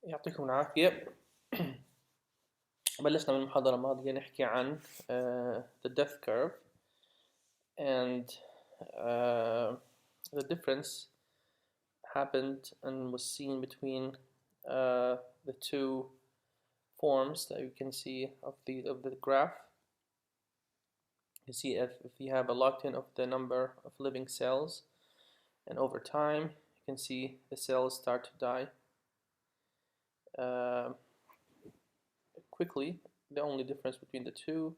يعطيكم العافية. بلشنا من المحاضرة الماضية نحكي عن the death curve and uh, the difference happened and was seen between the two forms that you can see of the graph. You see if you have a locked-in of the number of living cells, and over time you can see the cells start to die quickly. The only difference between the two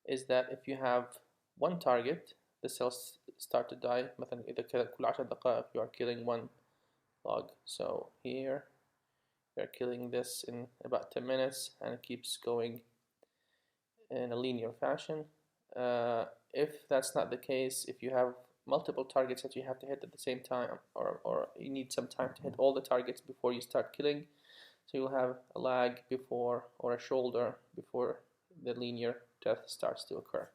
is that if you have one target, the cells start to die. مثلا إذا كل 10 دقائق you are killing one log. So here you are killing this in about 10 minutes, and it keeps going in a linear fashion. If that's not the case, if you have multiple targets that you have to hit at the same time, or you need some time to hit all the targets before you start killing, so you'll have a lag before, or a shoulder before the linear death starts to occur.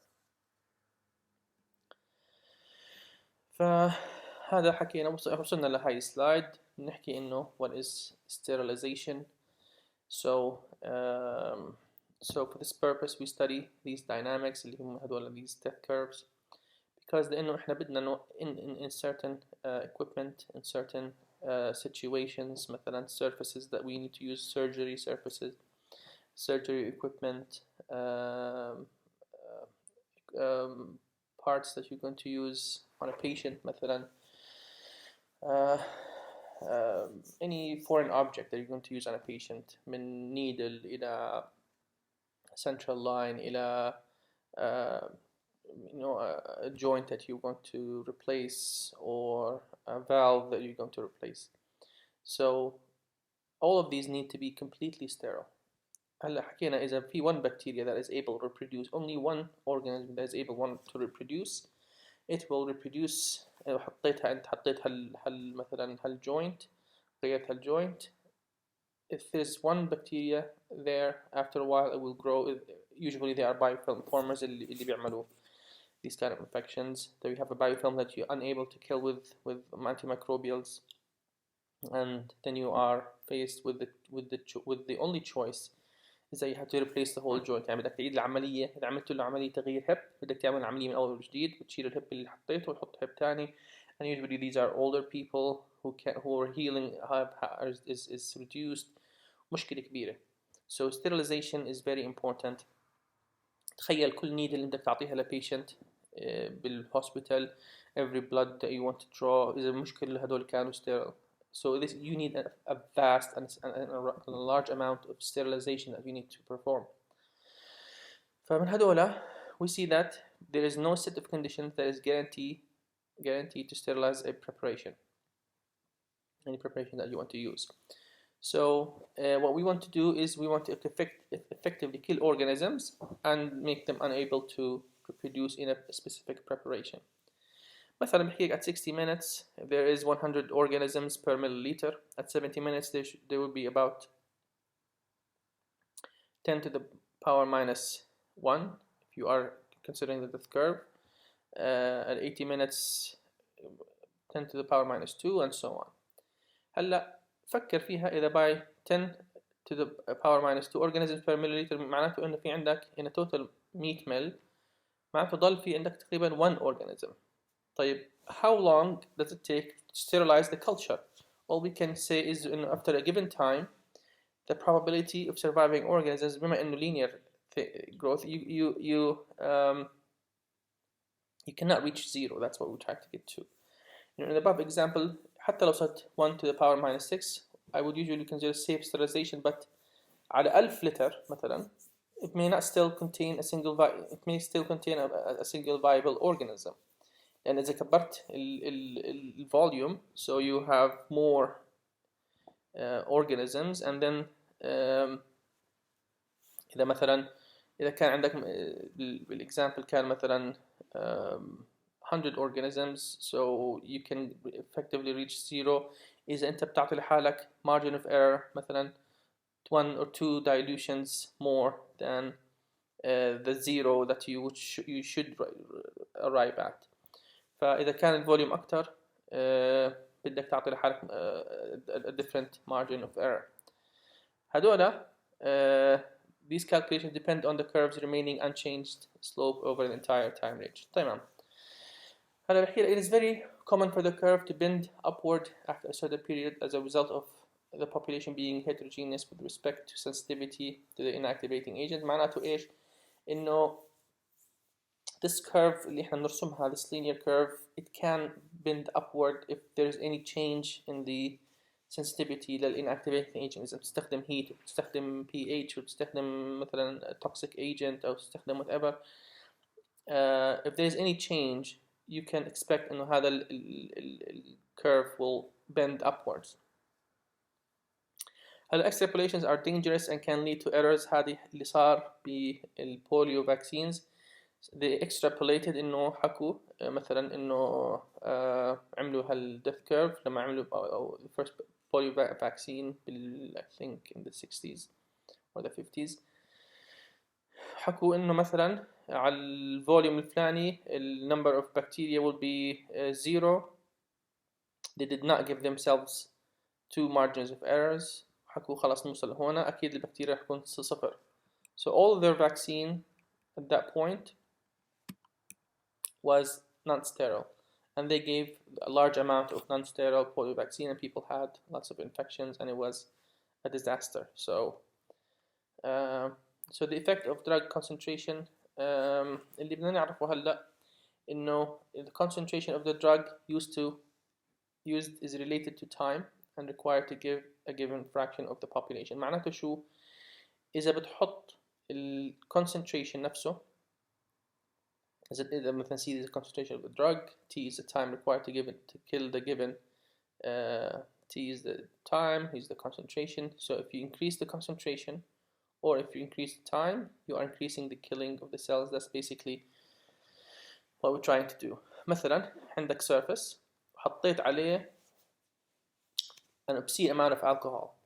فهذا حكينا. وصلنا لهاي سلايد نحكي إنه what is sterilization. So for this purpose we study these dynamics اللي هم هذول these death curves, because لأنه إحنا بدنا in certain equipment, in certain situations, مثلا surfaces that we need to use, surgery surfaces, surgery equipment, parts that you're going to use on a patient, مثلا any foreign object that you're going to use on a patient, من needle إلى central line إلى a joint that you want to replace, or a valve that you're going to replace. So all of these need to be completely sterile. هلا حكينا إذا في one bacteria that is able to reproduce, only one organism that is able to reproduce, it will reproduce. حطيتها أنت حطيت مثلا هالjoint، غيرت هالjoint. If there's one bacteria there, after a while it will grow. Usually they are biofilm formers اللي بيعملوا these kind of infections. That you have a biofilm that you're unable to kill with antimicrobials, and then you are faced with the only choice is that you have to replace the whole joint. يعني بدك تعيد العملية. إذا عملت له عملية تغيير هب بدك تعمل العملية من أول وجديد، وتشيل الهب اللي حطيته وتحط هب تاني. And usually these are older people who are healing is reduced. مشكلة كبيرة. So sterilization is very important. تخيل كل needle اللي بدك تعطيها لبيشنت بالhospital, every blood that you want to draw is المشكلة هدول كانوا sterile. So you need a vast and a large amount of sterilization that you need to perform. فمن هدول we see that there is no set of conditions that is guaranteed to sterilize a preparation, any preparation that you want to use. So what we want to do is we want to effectively kill organisms and make them unable to reproduce in a specific preparation. مثلا بحكيك at 60 minutes there is 100 organisms per milliliter. At 70 minutes there will be about 10 to the power minus 1 if you are considering the death curve. At 80 minutes 10 to the power minus 2, and so on. هلا فكر فيها إذا by 10 to the power minus 2 organisms per milliliter، معناته إنه في عندك in a total 100 ml، معناته ضل في عندك تقريبا 1 organism. طيب how long does it take to sterilize the culture? All we can say is after a given time the probability of surviving organisms بما إنه linear growth you cannot reach zero. That's what we try to get to. In the above example حتى لو صرت 1 to the power minus 6 I would usually consider safe sterilization, but على 1000 لتر مثلا it may not still contain a single viable organism. يعني إذا كبرت ال volume so you have more organisms, and then إذا مثلا إذا كان عندك بالexample كان مثلا 100 organisms, so you can effectively reach zero إذا أنت بتعطي لحالك margin of error مثلا 1 or 2 dilutions more than the zero that you should arrive at. فإذا كان الفوليوم أكتر بدك تعطي لحالك a different margin of error. هدول these calculations depend on the curves remaining unchanged slope over the entire time range. تمام. هلا الحين it is very common for the curve to bend upward after a certain period as a result of the population being heterogeneous with respect to sensitivity to the inactivating agent. معناته إيش؟ إنه this curve اللي احنا نرسمها, this linear curve, it can bend upward if there's any change in the sensitivity للinactivating agent. إذا بتستخدم heat أو بتستخدم pH أو بتستخدم مثلا toxic agent أو بتستخدم whatever, if there's any change you can expect إنه هذا ال curve will bend upwards. هلا extrapolations are dangerous and can lead to errors. هذه اللي صار بالبوليو vaccines. they extrapolated إنه حكوا مثلا إنه عملوا هالdeath curve لما عملوا أو the first polio vaccine I think in the 60s or the 50s. حكوا إنه مثلا على الفوليوم الفلاني ال number of bacteria will be 0. they did not give themselves two margins of errors. حكوا خلاص نوصل هنا أكيد البكتيريا حتكون 0. so all their vaccine at that point was non-sterile, and they gave a large amount of non-sterile polio vaccine and people had lots of infections and it was a disaster. So the effect of drug concentration, اللي بدنا نعرفه هلا إنه the concentration of the drug used is related to time and required to give a given fraction of the population. معناته شو؟ إذا بتحط ال concentration نفسه, إذا مثلا C is the concentration of the drug, T is the time required to kill the given, T is the time, is the concentration. So if you increase the concentration or if you increase the time, you are increasing the killing of the cells. That's basically what we're trying to do. مثلا عندك surface حطيت عليه an obscene amount of alcohol,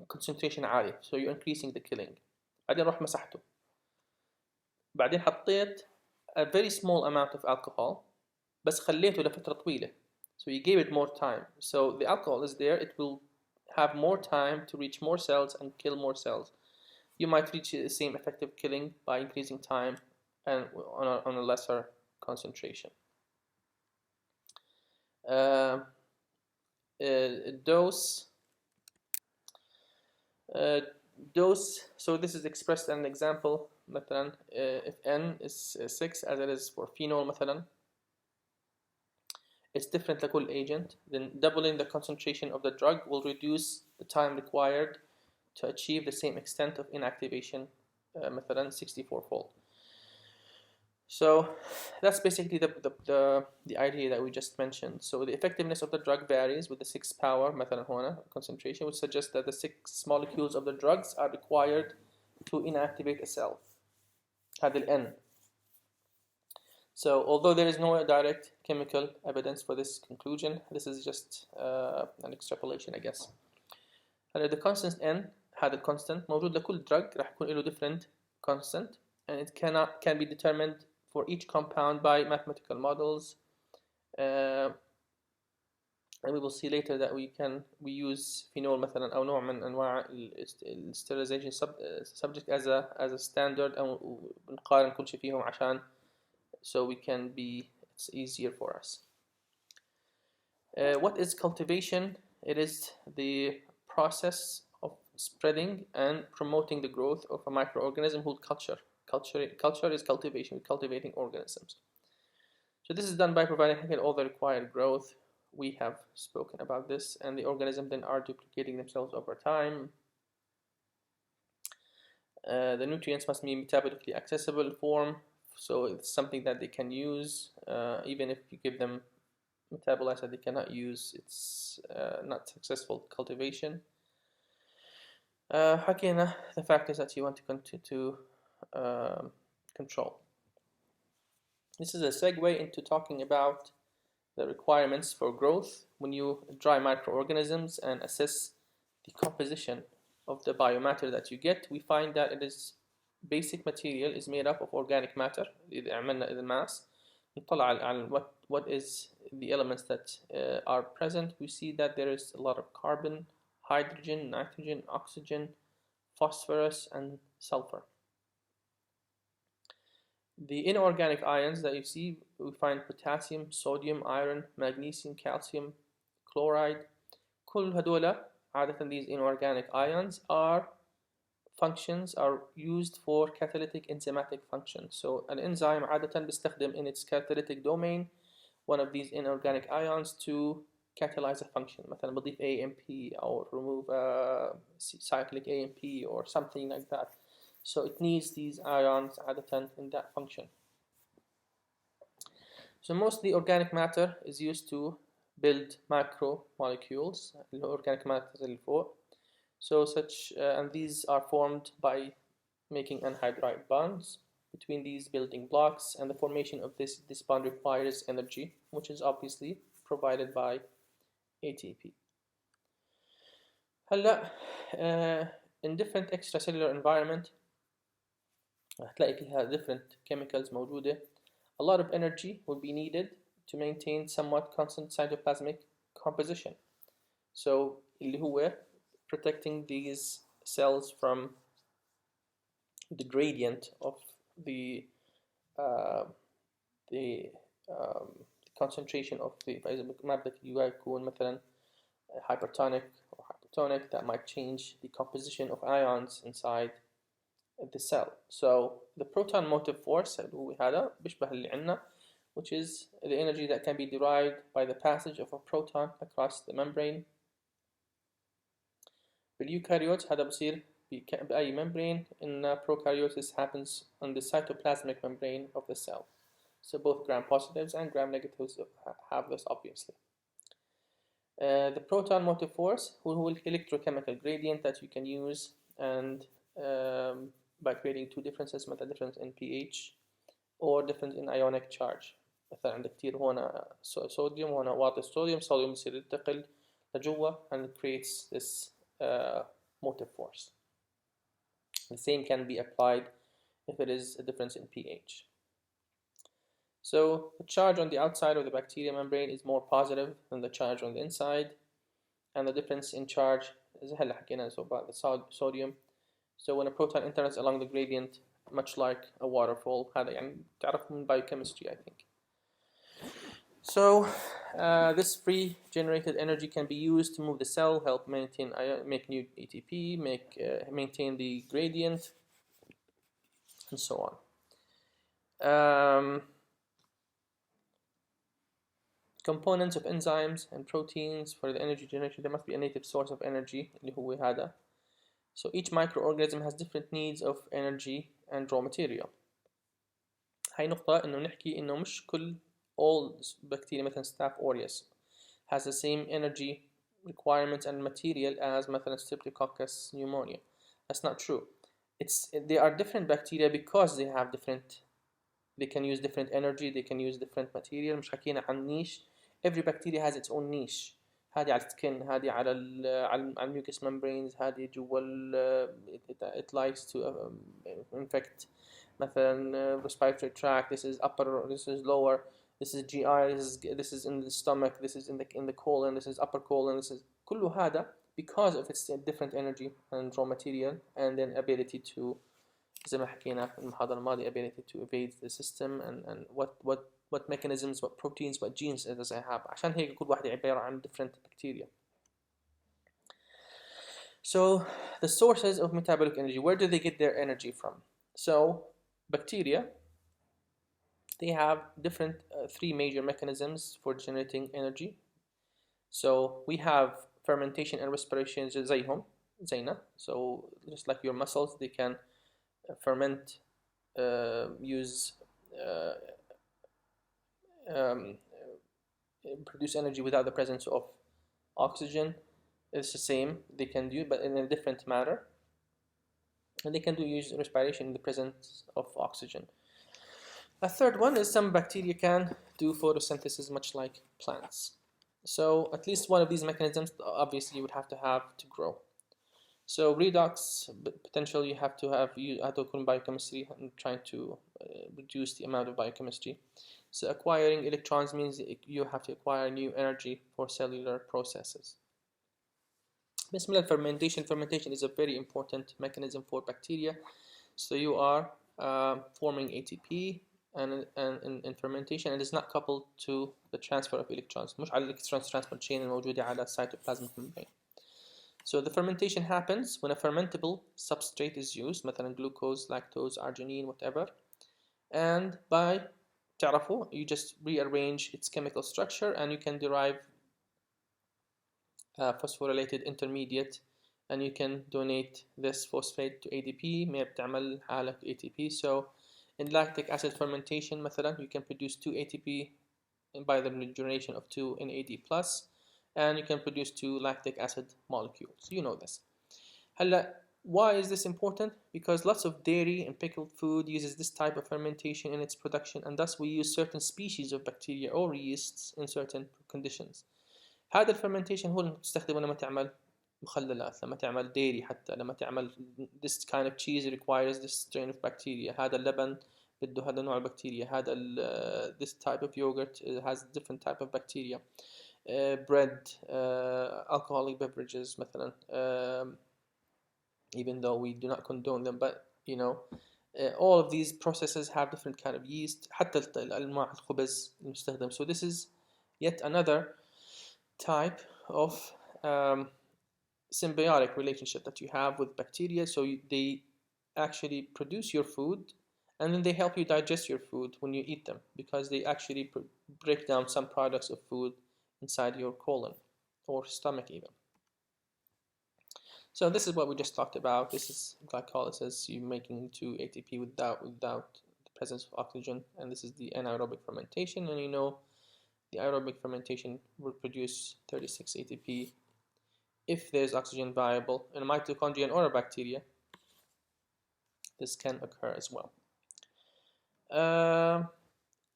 concentration عالي, so you're increasing the killing. بعدين روح مسحته, بعدين حطيت a very small amount of alcohol بس خليته لفترة طويلة, so you gave it more time. So the alcohol is there, it will have more time to reach more cells and kill more cells. You might reach the same effective killing by increasing time and on a lesser concentration. Dose, so this is expressed in an example. مثلا if N is 6 as it is for phenol مثلا, it's different لكل agent, then doubling the concentration of the drug will reduce the time required to achieve the same extent of inactivation, مثلا 64-fold. So that's basically the idea that we just mentioned. So the effectiveness of the drug varies with the 6 power مثلا هنا concentration, which suggests that the 6 molecules of the drugs are required to inactivate a cell. هذا ال N. So although there is no direct chemical evidence for this conclusion, this is just an extrapolation, I guess. The constant N, هذا constant موجود لكل drug, راح يكون له different constant, and it can be determined for each compound by mathematical models. And we will see later that we use phenol مثلا أو نوع من أنواع sterilization subject as a standard, أو بنقارن كل شيء فيهم عشان so it's easier for us. What is cultivation? It is the process of spreading and promoting the growth of a microorganism called culture. Culture is cultivation, we're cultivating organisms. So this is done by providing all the required growth. We have spoken about this, and the organism then are duplicating themselves over time. The nutrients must be metabolically accessible form, so it's something that they can use, even if you give them metabolites that they cannot use, it's not successful cultivation. حكينا the factors that you want to continue to control. This is a segue into talking about the requirements for growth when you dry microorganisms and assess the composition of the biomatter that you get. We find that it is basic material is made up of organic matter. إذا عملنا the mass نطلع على what is the elements that are present. We see that there is a lot of carbon, hydrogen, nitrogen, oxygen, phosphorus, and sulfur. The inorganic ions that you see, we find potassium, sodium, iron, magnesium, calcium, chloride. كل هدول عادة these inorganic ions are used for catalytic enzymatic functions. So an enzyme عادة بيستخدم in its catalytic domain one of these inorganic ions to catalyze a function. مثلا بضيف AMP or remove cyclic AMP or something like that. So it needs these ions عادة in that function. So mostly organic matter is used to build macromolecules, organic matter اللي فوق. So and these are formed by making anhydride bonds between these building blocks, and the formation of this bond requires energy, which is obviously provided by ATP. هلا in different extracellular environment هتلاقي فيها different chemicals موجودة. A lot of energy will be needed to maintain somewhat constant cytoplasmic composition. So اللي هو protecting these cells from the gradient of the concentration of the فإذا ما بدك يكون مثلا hypertonic or hypertonic, that might change the composition of ions inside the cell. So the proton motive force اللي هو هذا بيشبه اللي عندنا, which is the energy that can be derived by the passage of a proton across the membrane. بالeukaryotes هذا بصير بأي membrane. In prokaryotes happens on the cytoplasmic membrane of the cell. So both gram-positives and gram-negatives have this obviously. The proton motive force هو electrochemical gradient that you can use and by creating two differences, مثلا difference in pH or difference in ionic charge. مثلا عندك كتير هون صوديوم وهنا واطي الصوديوم بصير ينتقل لجوا and it creates this motive force. The same can be applied if it is a difference in pH. So the charge on the outside of the bacteria membrane is more positive than the charge on the inside, and the difference in charge is هلا حكينا about the sodium. So when a proton enters along the gradient, much like a waterfall, هذا يعني تعرف من biochemistry I think. So this free generated energy can be used to move the cell, help make new ATP, maintain the gradient, and so on. Components of enzymes and proteins for the energy generation. There must be a native source of energy اللي هو هذا. So each microorganism has different needs of energy and raw material. هاي نقطة إنه نحكي إنه مش كل all bacteria مثلا Staph aureus has the same energy requirements and material as مثلا Streptococcus pneumonia. That's not true. They are different bacteria because they can use different energy, they can use different material. مش حكينا عن niche. Every bacteria has its own niche. هذه على السكن, هذه على mucous membranes, هذه جوا it likes to infect مثلا respiratory tract. This is upper, this is lower, this is GI, this is in the stomach, this is in the colon, this is upper colon, this is كل هذا because of its different energy and raw material, and then ability to زي ما حكينا في المحاضرة الماضية ability to evade the system and what mechanisms, what proteins, what genes it does it have. عشان هيك كل واحدة عبارة عن different bacteria. So the sources of metabolic energy, where do they get their energy from? So bacteria, they have different three major mechanisms for generating energy. So we have fermentation and respiration زيهم زينا. So just like your muscles, they can ferment, produce energy without the presence of oxygen. It's the same, they can do, but in a different manner. And they can use respiration in the presence of oxygen. A third one is some bacteria can do photosynthesis much like plants. So at least one of these mechanisms obviously you would have to grow. So redox potential, you have to have biochemistry and trying to reduce the amount of biochemistry. So acquiring electrons means you have to acquire new energy for cellular processes. Bismillah, fermentation is a very important mechanism for bacteria. So you are forming ATP and in fermentation, and it's not coupled to the transfer of electrons. مش على electrons transfer chain الموجودة على cytoplasmic membrane. So the fermentation happens when a fermentable substrate is used, مثلا glucose, lactose, arginine, whatever. And by تعرفوا, you just rearrange its chemical structure and you can derive phosphorylated intermediate, and you can donate this phosphate to ADP. ما بتعمل حالك ATP. So in lactic acid fermentation مثلا, you can produce 2 ATP by the generation of 2 NAD+, and you can produce 2 lactic acid molecules. You know this. هلا, why is this important? Because lots of dairy and pickled food uses this type of fermentation in its production, and thus we use certain species of bacteria or yeasts in certain conditions. هذا الفرمنتيشن هو اللي تستخدمه لما تعمل مخللات، لما تعمل ديري، حتى لما تعمل this kind of cheese requires this strain of bacteria. هذا اللبن بده هذا نوع البكتيريا. هذا this type of yogurt has different type of bacteria. Bread, alcoholic beverages مثلا, even though we do not condone them, but you know, all of these processes have different kind of yeast. حتى الأنواع الخبز المستخدم. So this is yet another type of symbiotic relationship that you have with bacteria. So they actually produce your food, and then they help you digest your food when you eat them, because they actually break down some products of food inside your colon or stomach even. So this is what we just talked about. This is glycolysis, you making into ATP without the presence of oxygen, and this is the anaerobic fermentation. And you know, the aerobic fermentation will produce 36 ATP if there's oxygen viable in a mitochondrion or a bacteria. This can occur as well.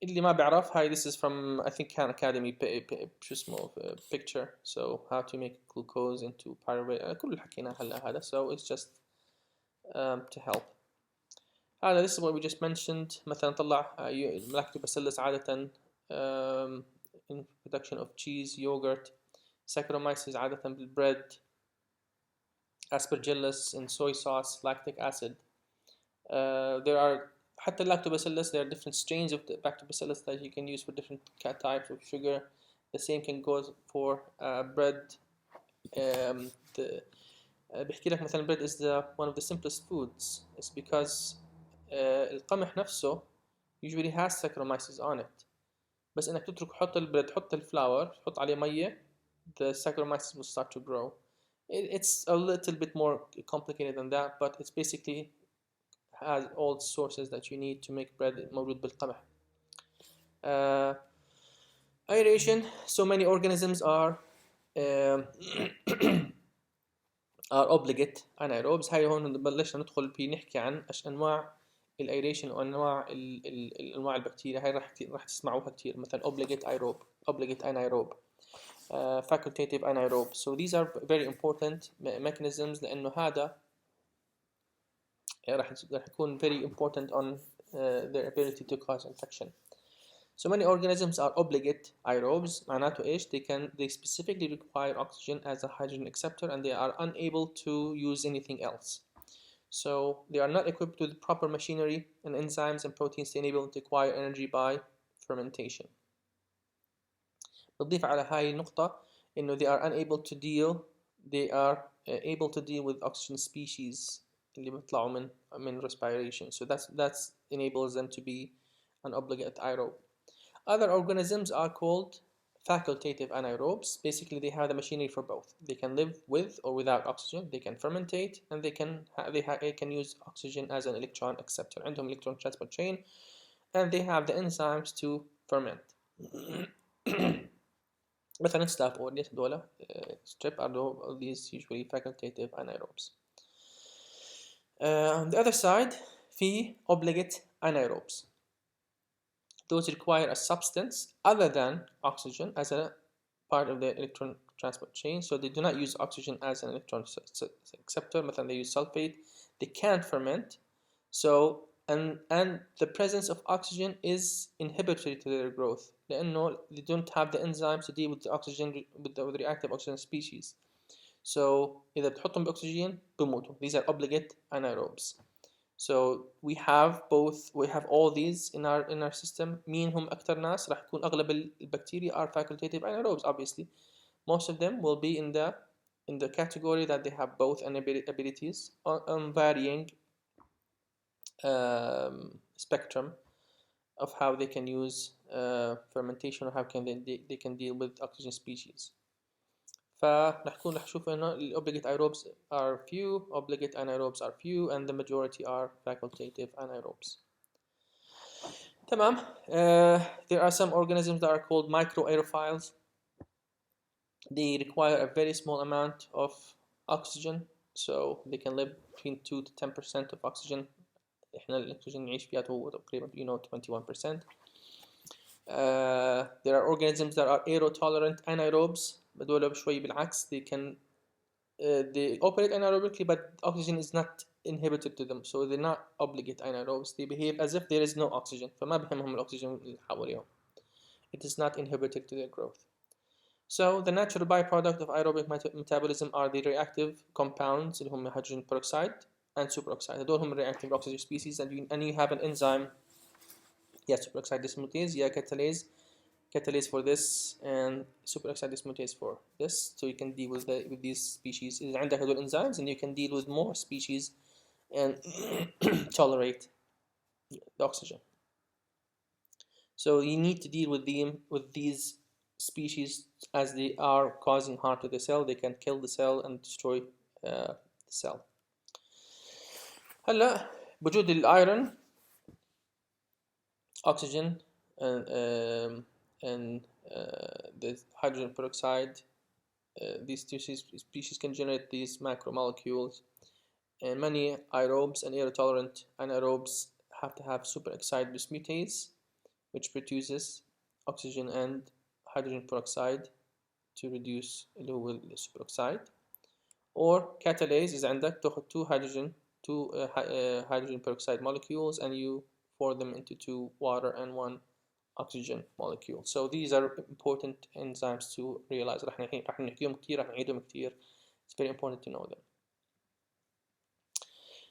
اللي ما بيعرف, هاي this is from I think Khan Academy شو اسمه picture. So how to make glucose into pyruvate, كل اللي حكيناه هلا هذا. So it's just to help. هذا this is what we just mentioned. مثلا طلع lactobacillus عادة in production of cheese, yogurt. Saccharomyces عادة بالبريد. Aspergillus in soy sauce, lactic acid. There are حتى lactobacillus, there are different strains of the lactobacillus that you can use for different types of sugar. The same can go for bread. بحكي لك مثلا bread is one of the simplest foods. It's because القمح نفسه usually has Saccharomyces on it. بس انك تترك حط البريد, حط الفلاور, حط عليه مية, the Saccharomyces will start to grow. It's a little bit more complicated than that, but it's basically has all sources that you need to make bread موجود بالقمح. Aeration. So many organisms are are obligate anaerobes. هاي هون بلشنا ندخل في نحكي عن انواع الايريشن وانواع انواع البكتيريا. هاي راح تسمعوها كثير, مثلا obligate aerobe, obligate anaerobe, facultative anaerobe. So these are very important mechanisms, لانه هذا راح يكون very important on their ability to cause infection. So many organisms are obligate aerobes. معناته إيش? They specifically require oxygen as a hydrogen acceptor, and they are unable to use anything else. So they are not equipped with proper machinery and enzymes and proteins to enable them to acquire energy by fermentation. بضيف على هاي النقطة إنه they are unable to deal. They are able to deal with oxygen species اللي بيطلعوا من respiration. So that's enables them to be an obligate aerobe. Other organisms are called facultative anaerobes. Basically, they have the machinery for both. They can live with or without oxygen. They can fermentate, and they can use oxygen as an electron acceptor. عندهم electron transport chain, and they have the enzymes to ferment. مثلا staph aureus هذول strep are these usually facultative anaerobes. On the other side, في obligate anaerobes. Those require a substance other than oxygen as a part of the electron transport chain. So they do not use oxygen as an electron acceptor. مثلا they use sulfate. They can't ferment. So and the presence of oxygen is inhibitory to their growth. لأنه they don't have the enzymes to deal with the oxygen with the reactive oxygen species. So إذا بتحطهم بأكسجين بموتوا. These are obligate anaerobes. So we have all these in our system. مين هم أكتر ناس؟ راح يكون أغلب البكتيريا are facultative anaerobes. Obviously, most of them will be in the category that they have both abilities on varying spectrum of how they can use fermentation or how can they can deal with oxygen species. فراح نشوف انه obligate aerobes are few, obligate anaerobes are few, and the majority are facultative anaerobes. تمام. There are some organisms that are called microaerophiles. They require a very small amount of oxygen, so they can live between 2 to 10% of oxygen. احنا الاكسجين نعيش فيها هو تقريبا 21%. There are organisms that are aerotolerant anaerobes. هذول شوي بالعكس. They operate anaerobically, but oxygen is not inhibited to them, so they're not obligate anaerobes. They behave as if there is no oxygen. فما بهمهم الأكسجين اللي حواليهم. It is not inhibited to their growth. So the natural byproduct of aerobic metabolism are the reactive compounds اللي هم hydrogen peroxide and superoxide. هذول هم reactive oxygen species, and you have an enzyme, superoxide dismutase, catalase for this, and superoxide dismutase for this, so you can deal with these species. إذا عندك هذول enzymes, and you can deal with more species and tolerate the oxygen. So you need to deal with these species as they are causing harm to the cell. They can kill the cell and destroy the cell. هلا بوجود الأيرون, oxygen, and the hydrogen peroxide, these two species can generate these macromolecules, and many aerobes and aerotolerant anaerobes have to have superoxide dismutase, which produces oxygen and hydrogen peroxide to reduce اللي هو السوبروكسايد, or catalase is عندك تاخذ two hydrogen peroxide molecules and you pour them into 2 water and 1 oxygen molecule. So these are important enzymes to realize. راح نحكيهم كتير, راح نعيدهم كتير. It's very important to know them.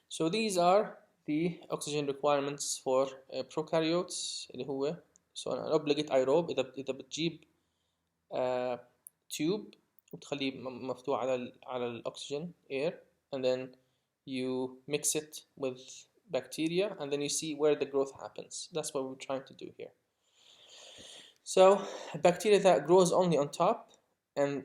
So these are the oxygen requirements for prokaryotes اللي هو so an obligate aerobe إذا بتجيب tube وتخليه مفتوح على الأكسجين air, and then you mix it with bacteria, and then you see where the growth happens. That's what we're trying to do here. So bacteria that grows only on top, and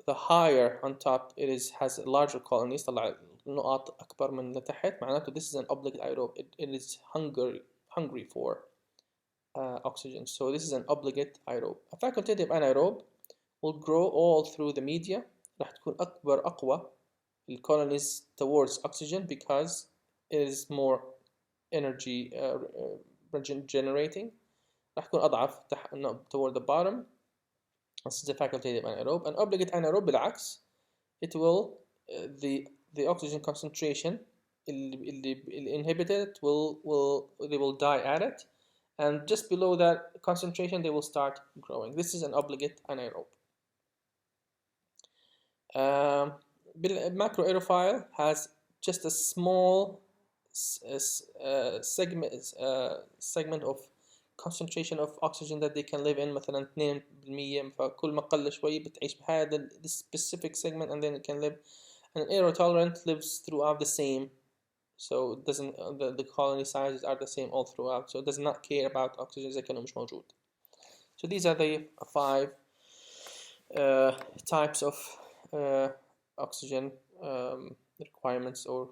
the higher on top it is has larger colonies, طلع نقاط أكبر من لتحت, معناته this is an obligate aerobe. It is hungry for oxygen. So this is an obligate aerobe. A facultative anaerobe will grow all through the media. راح تكون أقوى الcolonies towards oxygen because it is more energy generating. راح تكون أضعف toward the bottom. This is a facultative anaerobe. An obligate anaerobe بالعكس, it will the oxygen concentration اللي inhibited they will die at it, and just below that concentration they will start growing. This is an obligate anaerobe. Macroaerophile has just a small segment of concentration of oxygen that they can live in, مثلا 2%, فكل ما قل شوي بتعيش بهذا this specific segment, and then it can live. And an aerotolerant lives throughout the same, so it doesn't the colony sizes are the same all throughout, so it does not care about oxygen إذا كانوا مش موجود. So these are the 5 types of oxygen requirements or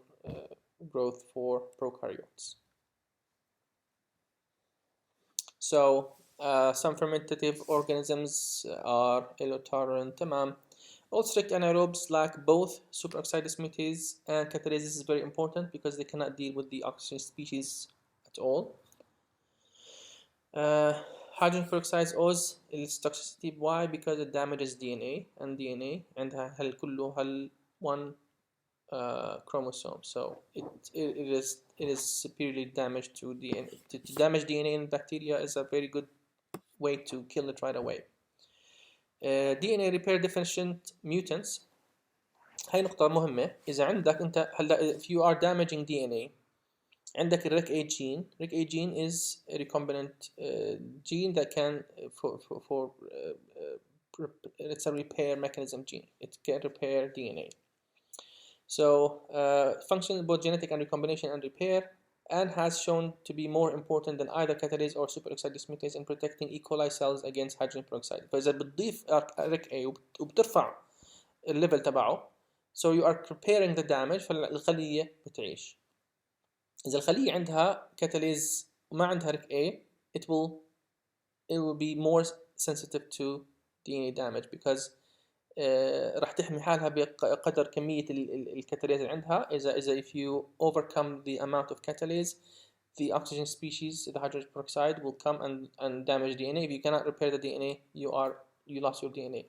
growth for prokaryotes. So some fermentative organisms are aerotolerant. تمام. All strict anaerobes lack both superoxide dismutase and catalase. This is very important because they cannot deal with the oxygen species at all. Hydrogen peroxide O's its toxicity. Why? Because it damages DNA, and DNA عندها one chromosome, so it is severely damaged to DNA. To damage DNA in bacteria is a very good way to kill it right away. DNA repair deficient mutants هاي نقطة مهمة. إذا عندك أنت هلا if you are damaging DNA، عندك الريك A gene. ريك A gene is a recombinant gene that can for it's a repair mechanism gene. It can repair DNA. So functions both genetic and recombination and repair, and has shown to be more important than either catalase or superoxide dismutase in protecting E. coli cells against hydrogen peroxide. فإذا بتضيف ريك A وبترفع الليفل تبعه، so you are repairing the damage، فالخلية بتعيش. إذا الخلية عندها كاتاليز وما عندها ريك A، it will be more sensitive to DNA damage because راح تحمي حالها بقدر كمية الكاتاليز اللي عندها. إذا if you overcome the amount of catalase، the oxygen species, the hydrogen peroxide, will come and damage DNA. If you cannot repair the DNA, you lost your DNA.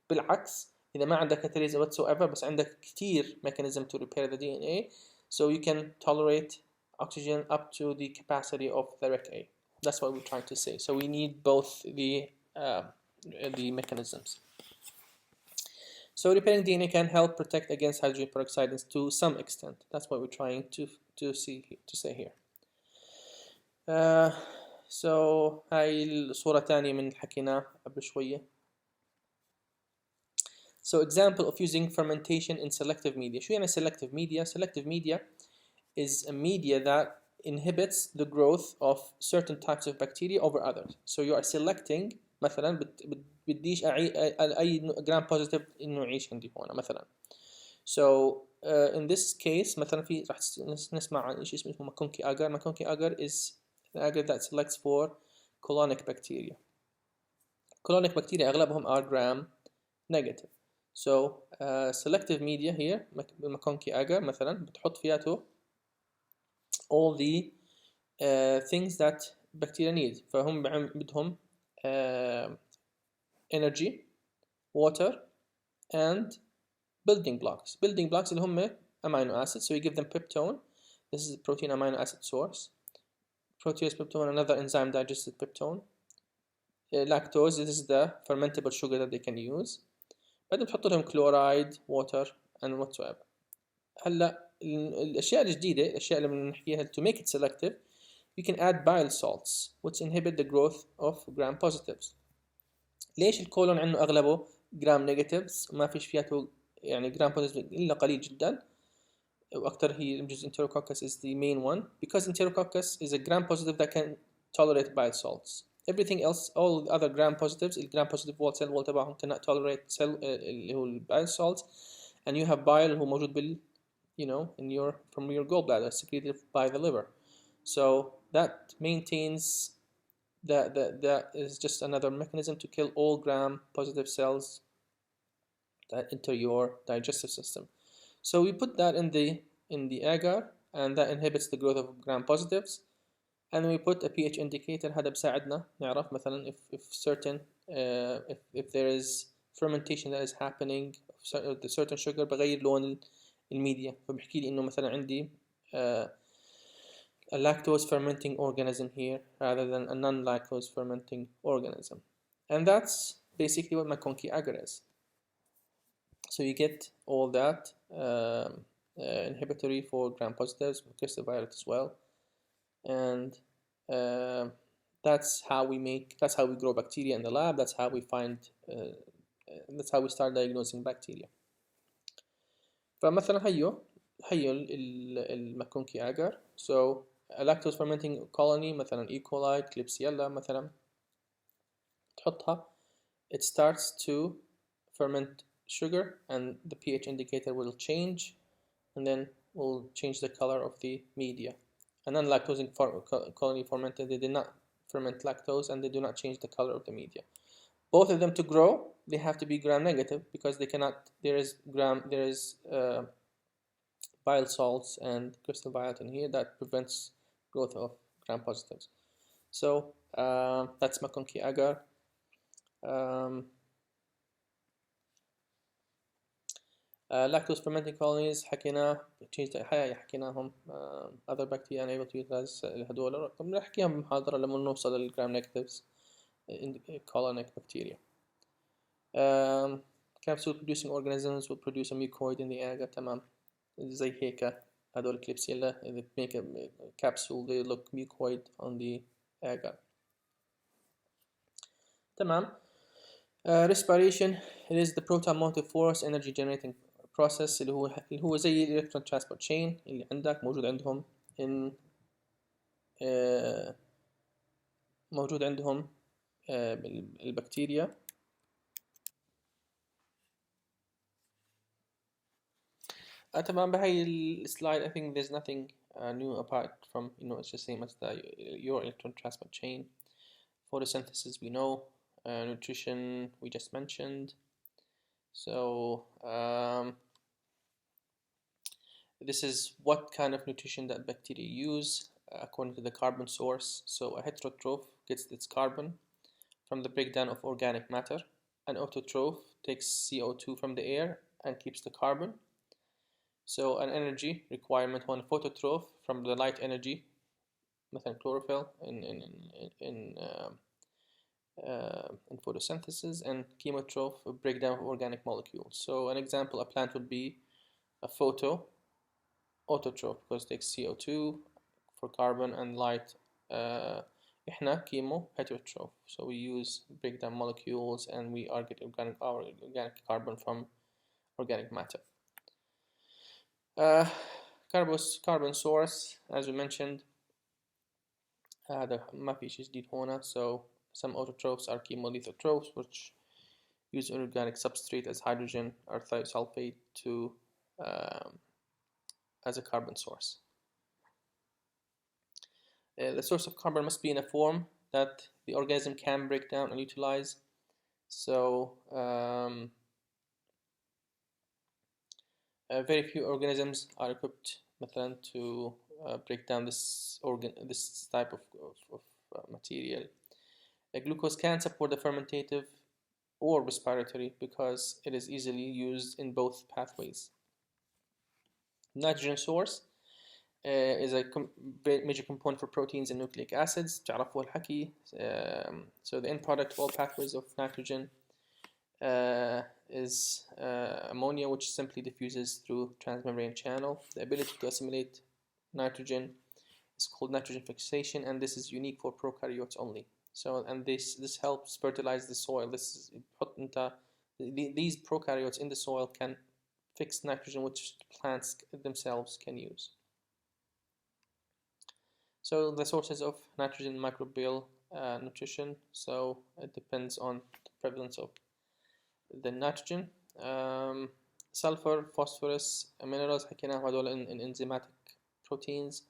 بالعكس، إذا ما عندك catalase whatsoever بس عندك كتير mechanism to repair the DNA، so you can tolerate oxygen up to the capacity of the REC A. That's what we're trying to say. So we need both the mechanisms. So repairing DNA can help protect against hydrogen peroxide to some extent. That's what we're trying to say here. So هاي الصورة تانية من حكيناه قبل شوية. So example of using fermentation in selective media. شو يعني selective media? Selective media is a media that inhibits the growth of certain types of bacteria over others. So you are selecting مثلا بديش أي gram positive إنه يعيش عندي هون مثلا. So in this case مثلا في راح نسمع عن شيء اسمه ماكونكي agar. ماكونكي agar is an agar that selects for colonic bacteria. Colonic bacteria أغلبهم are gram negative. So selective media here ماكونكي agar مثلا بتحط فياته all the things that bacteria need. فهم بدهم energy, water, and building blocks. Building blocks اللي هم amino acids. So you give them peptone. This is a protein amino acid source. Protease peptone, another enzyme digested peptone. Lactose, this is the fermentable sugar that they can use. بعدين بتحط لهم chloride, water, and whatsoever. هلا الأشياء الجديدة، الأشياء اللي بنحكيها to make it selective، you can add bile salts which inhibit the growth of gram positives. ليش الكولون عنده أغلبه gram negatives وما فيش فياته يعني gram positives إلا قليل جدا، وأكثر هي بجوز Enterococcus is the main one because Enterococcus is a gram positive that can tolerate bile salts. Everything else, all the other gram positives, الgram positive wall cell wall تبعهم cannot tolerate cell اللي هو bile salts, and you have bile هو موجود بال you know in your from your gallbladder secreted by the liver. So that maintains that is just another mechanism to kill all gram positive cells that enter your digestive system. So we put that in the agar, and that inhibits the growth of gram positives. And we put a pH indicator. هذا بساعدنا نعرف مثلا if certain if there is fermentation that is happening of the certain sugar بغير لون الميديا. فبحكي لي إنه مثلا عندي a lactose fermenting organism here rather than a non-lactose fermenting organism. And that's basically what McConkey agar is. So you get all that inhibitory for gram positives, crystal violet as well, and that's how we grow bacteria in the lab. That's how we find that's how we start diagnosing bacteria. فمثلا هيو الماكونكي agar. So a lactose fermenting colony مثلا E. coli, Klebsiella مثلا تحطها, it starts to ferment sugar and the pH indicator will change and then will change the color of the media. And then lactose colony fermented, they did not ferment lactose and they do not change the color of the media. Both of them to grow, they have to be gram negative because they cannot, there is bile salts and crystal violet in here that prevents growth of gram positives. So that's McConkey agar. Lactose fermenting colonies حكيناهم other bacteria unable to utilize هدول. طب نحكيهم بمحاضرة لما نوصل للgram negatives colonic bacteria. capsule producing organisms will produce a mucoid in the agar. تمام. زي هيك هدول الكليبسيلا that make a capsule they look mucoid on the agar. تمام. Respiration, it is the proton motive force energy generating process اللي هو زي electron transport chain اللي عندك موجود عندهم in موجود عندهم البكتيريا. تمام. بهاي السلايد I think there's nothing new apart from it's the same as your electron transport chain. Photosynthesis we know, nutrition we just mentioned. So this is what kind of nutrition that bacteria use according to the carbon source. So a heterotroph gets its carbon from the breakdown of organic matter. An autotroph takes CO2 from the air and keeps the carbon. So an energy requirement on a phototroph from the light energy, مثلا chlorophyll in photosynthesis, and chemotroph, a breakdown of organic molecules. So an example, a plant would be a autotroph because it takes CO2 for carbon and light. إحنا chemo heterotroph, so we use breakdown molecules and we are getting our organic carbon from organic matter. Carbon source, as we mentioned, هذا ما في شيء جديد هنا. So some autotrophs are chemolithotrophs which use inorganic substrate as hydrogen or thiosulfate to as a carbon source. The source of carbon must be in a form that the organism can break down and utilize. So very few organisms are equipped مثلا to break down this type of material. Glucose can support the fermentative or respiratory because it is easily used in both pathways. Nitrogen source is a major component for proteins and nucleic acids. تعرفوا الحكي. So the end product of all pathways of nitrogen is ammonia, which simply diffuses through transmembrane channel. The ability to assimilate nitrogen is called nitrogen fixation, and this is unique for prokaryotes only. So, and this helps fertilize the soil. These prokaryotes in the soil can fix nitrogen, which plants themselves can use. So the sources of nitrogen microbial nutrition. So it depends on the prevalence of the nitrogen. Sulfur, phosphorus, minerals حكيناهم هذول in enzymatic proteins.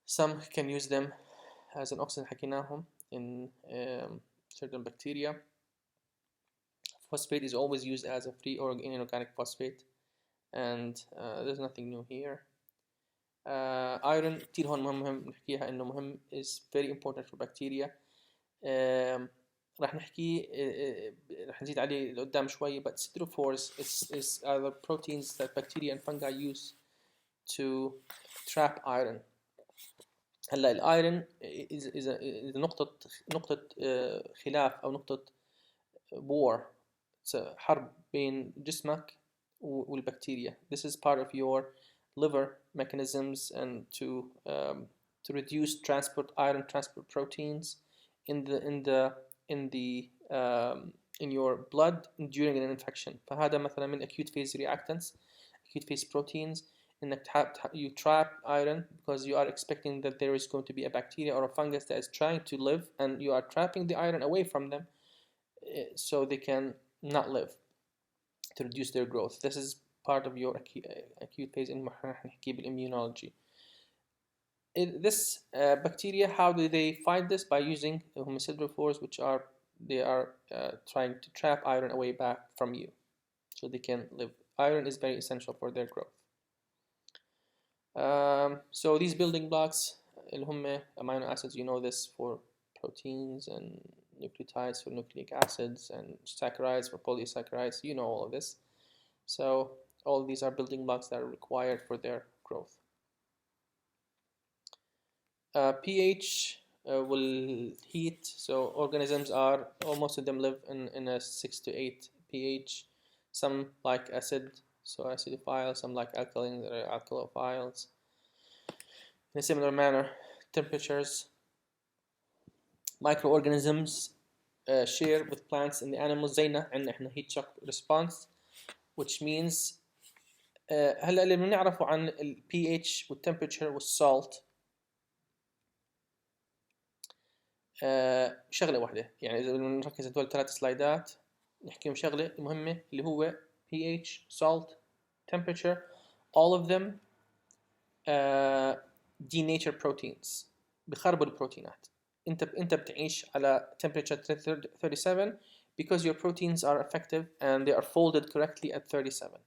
Some can use them as an oxygen حكيناهم in certain bacteria. Phosphate is always used as a free or inorganic phosphate, and there's nothing new here. Iron كتير هون مهم نحكيها إنه مهم is very important for bacteria. راح نحكي راح نزيد عليه لقدام شوي, but siderophores is other proteins that bacteria and fungi use to trap iron. هلا الايرون is نقطة خلاف أو نقطة war, حرب بين جسمك والبكتيريا. This is part of your liver mechanisms and to reduce iron transport proteins in your blood during an infection. فهذا مثلا من acute phase reactants, acute phase proteins. You trap iron because you are expecting that there is going to be a bacteria or a fungus that is trying to live, and you are trapping the iron away from them so they can not live, to reduce their growth. This is part of your acute phase in immunology. This bacteria, how do they fight this? By using homocidophores, which are trying to trap iron away back from you so they can live. Iron is very essential for their growth. So these building blocks اللي هم amino acids, you know this for proteins, and nucleotides for nucleic acids, and saccharides for polysaccharides, you know all of this. So all these are building blocks that are required for their growth. pH will heat. So organisms are, most of them live in a 6 to 8 pH. Some like acid, so acidophile. Some like alkaline, that are alkalophiles. In a similar manner, temperatures. Microorganisms share with plants and the animals. زينا عندنا احنا heat shock response, which means هلا اللي بنعرفه عن ال pH والtemperature والsalt شغلة واحدة. يعني إذا بدنا نركز على هدول 3 سلايدات نحكيهم شغلة مهمة اللي هو pH, salt, temperature. all of them denature proteins, بخربوا البروتينات. انت بتعيش على temperature 37 because your proteins are effective and they are folded correctly at 37.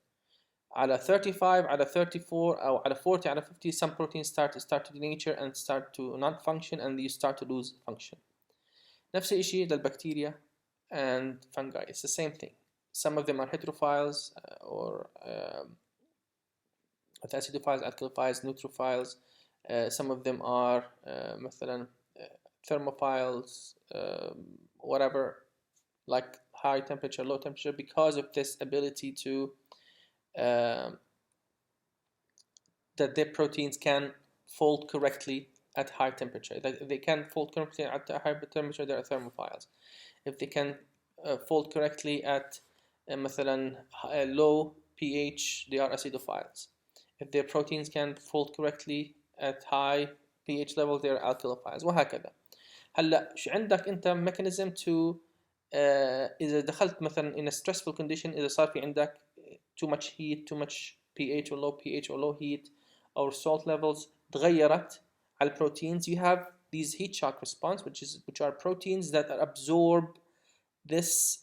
على 35 على 34 أو على 40 على 50 some proteins start to denature and start to not function and you start to lose function. نفس الشيء للبكتيريا and fungi. It's the same thing. Some of them are heterophiles or acidophiles, alkalophiles, neutrophiles. Some of them are مثلا thermophiles, whatever, like high temperature, low temperature, because of this ability to that their proteins can fold correctly at high temperature. They can fold correctly at high temperature, they are thermophiles. If they can fold correctly at مثلا low pH, they are acidophiles. If their proteins can fold correctly at high pH level, they are alkalophiles. وهكذا. هلا شو عندك انت mechanism to اذا دخلت مثلا in a stressful condition، اذا صار في عندك too much heat, too much pH or low pH or low heat or salt levels تغيرت على proteins, you have these heat shock response which are proteins that absorb this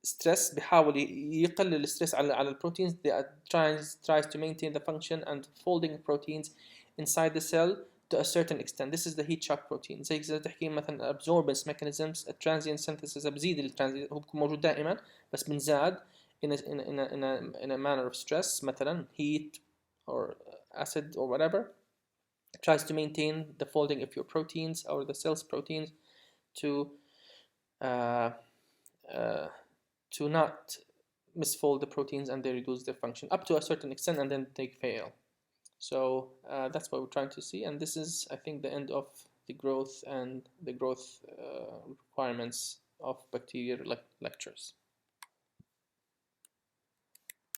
stress. بيحاول يقلل الستريس على البروتينز. They are tries to maintain the function and folding proteins inside the cell to a certain extent. This is the heat shock protein. زي إذا تحكي مثلا absorbance mechanisms, a transient synthesis. بزيد الترانزيت، هو موجود دائما بس بنزاد in a manner of stress، مثلا heat or acid or whatever, tries to maintain the folding of your proteins or the cell's proteins to not misfold the proteins and they reduce their function up to a certain extent and then they fail. So that's what we're trying to see, and this is, I think, the end of the growth and the growth requirements of bacteria lectures.